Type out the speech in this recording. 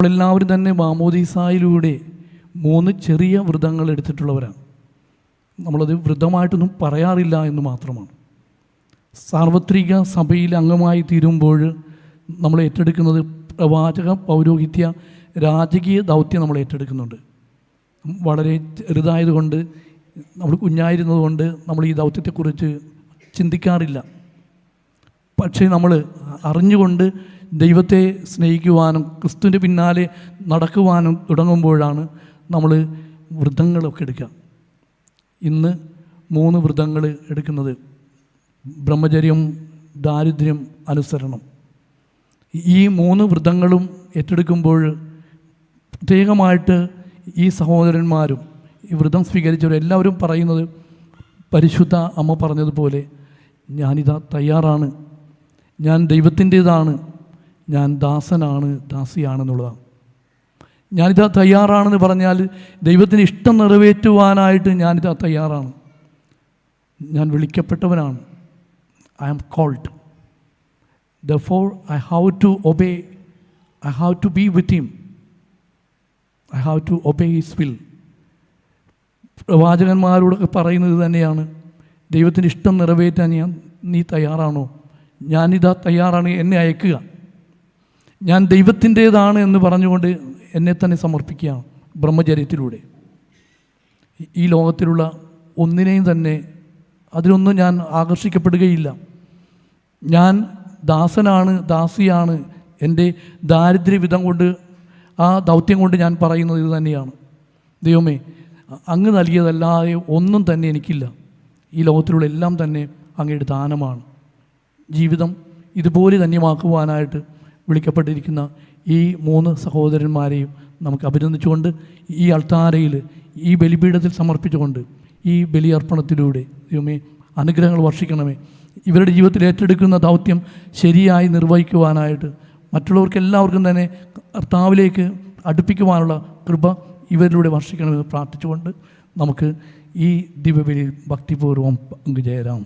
നമ്മളെല്ലാവരും തന്നെ മാമോദീസായിലൂടെ 3 ചെറിയ വ്രതങ്ങൾ എടുത്തിട്ടുള്ളവരാണ്. നമ്മളത് വ്രതമായിട്ടൊന്നും പറയാറില്ല എന്ന് മാത്രമാണ്. സാർവത്രിക സഭയിൽ അംഗമായി തീരുമ്പോൾ നമ്മൾ ഏറ്റെടുക്കുന്നത് പ്രവാചക പൗരോഹിത്യ രാജകീയ ദൗത്യം നമ്മൾ ഏറ്റെടുക്കുന്നുണ്ട്. വളരെ ചെറുതായതുകൊണ്ട്, നമ്മൾ കുഞ്ഞായിരുന്നതുകൊണ്ട് നമ്മൾ ഈ ദൗത്യത്തെക്കുറിച്ച് ചിന്തിക്കാറില്ല. പക്ഷേ നമ്മൾ അറിഞ്ഞുകൊണ്ട് ദൈവത്തെ സ്നേഹിക്കുവാനും ക്രിസ്തുവിൻ്റെ പിന്നാലെ നടക്കുവാനും തുടങ്ങുമ്പോഴാണ് നമ്മൾ വ്രതങ്ങളൊക്കെ എടുക്കുക. ഇന്ന് 3 വ്രതങ്ങൾ എടുക്കുന്നത്: ബ്രഹ്മചര്യം, ദാരിദ്ര്യം, അനുസരണം. ഈ 3 വ്രതങ്ങളും ഏറ്റെടുക്കുമ്പോൾ പ്രത്യേകമായിട്ട് ഈ സഹോദരന്മാരും ഈ വ്രതം സ്വീകരിച്ചവരെല്ലാവരും പറയുന്നത് പരിശുദ്ധ അമ്മ പറഞ്ഞതുപോലെ, ഞാനിതാ തയ്യാറാണ്, ഞാൻ ദൈവത്തിൻ്റേതാണ്, ഞാൻ ദാസനാണ്, ദാസിയാണെന്നുള്ളതാണ്. ഞാനിതാ തയ്യാറാണെന്ന് പറഞ്ഞാൽ ദൈവത്തിന് ഇഷ്ടം നിറവേറ്റുവാനായിട്ട് ഞാനിതാ തയ്യാറാണ്. ഞാൻ വിളിക്കപ്പെട്ടവനാണ്. I am called. Therefore I have to obey. I have to be with him. I have to obey his will. പ്രവാചകന്മാരോടൊക്കെ പറയുന്നത് തന്നെയാണ്, ദൈവത്തിന് ഇഷ്ടം നിറവേറ്റാൻ നീ തയ്യാറാണോ? ഞാനിതാ തയ്യാറാണ്, എന്നെ അയക്കുക. ഞാൻ ദൈവത്തിൻ്റേതാണ് എന്ന് പറഞ്ഞുകൊണ്ട് എന്നെ തന്നെ സമർപ്പിക്കുകയാണ് ബ്രഹ്മചര്യത്തിലൂടെ. ഈ ലോകത്തിലുള്ള ഒന്നിനെയും തന്നെ അതിലൊന്നും ഞാൻ ആകർഷിക്കപ്പെടുകയില്ല. ഞാൻ ദാസനാണ്, ദാസിയാണ്. എൻ്റെ ദാരിദ്ര്യവിധം കൊണ്ട്, ആ ദൗത്യം കൊണ്ട് ഞാൻ പറയുന്നത് ഇത് തന്നെയാണ്. ദൈവമേ, അങ്ങ് നൽകിയതല്ലാതെ ഒന്നും തന്നെ എനിക്കില്ല. ഈ ലോകത്തിലുള്ള എല്ലാം തന്നെ അങ്ങയുടെ ദാനമാണ്. ജീവിതം ഇതുപോലെ ധന്യമാക്കുവാനായിട്ട് വിളിക്കപ്പെട്ടിരിക്കുന്ന ഈ 3 സഹോദരന്മാരെയും നമുക്ക് അഭിനന്ദിച്ചുകൊണ്ട്, ഈ അൾത്താരയിൽ ഈ ബലിപീഠത്തിൽ സമർപ്പിച്ചുകൊണ്ട്, ഈ ബലിയർപ്പണത്തിലൂടെ ദൈവമേ അനുഗ്രഹങ്ങൾ വർഷിക്കണമേ. ഇവരുടെ ജീവിതത്തിൽ ഏറ്റെടുക്കുന്ന ദൗത്യം ശരിയായി നിർവഹിക്കുവാനായിട്ട് മറ്റുള്ളവർക്ക് എല്ലാവർക്കും തന്നെ കർത്താവിലേക്ക് അടുപ്പിക്കുവാനുള്ള കൃപ ഇവരിലൂടെ വർഷിക്കണമെന്ന് പ്രാർത്ഥിച്ചുകൊണ്ട് നമുക്ക് ഈ ദിവ്യബലിയിൽ ഭക്തിപൂർവ്വം പങ്കുചേരാം.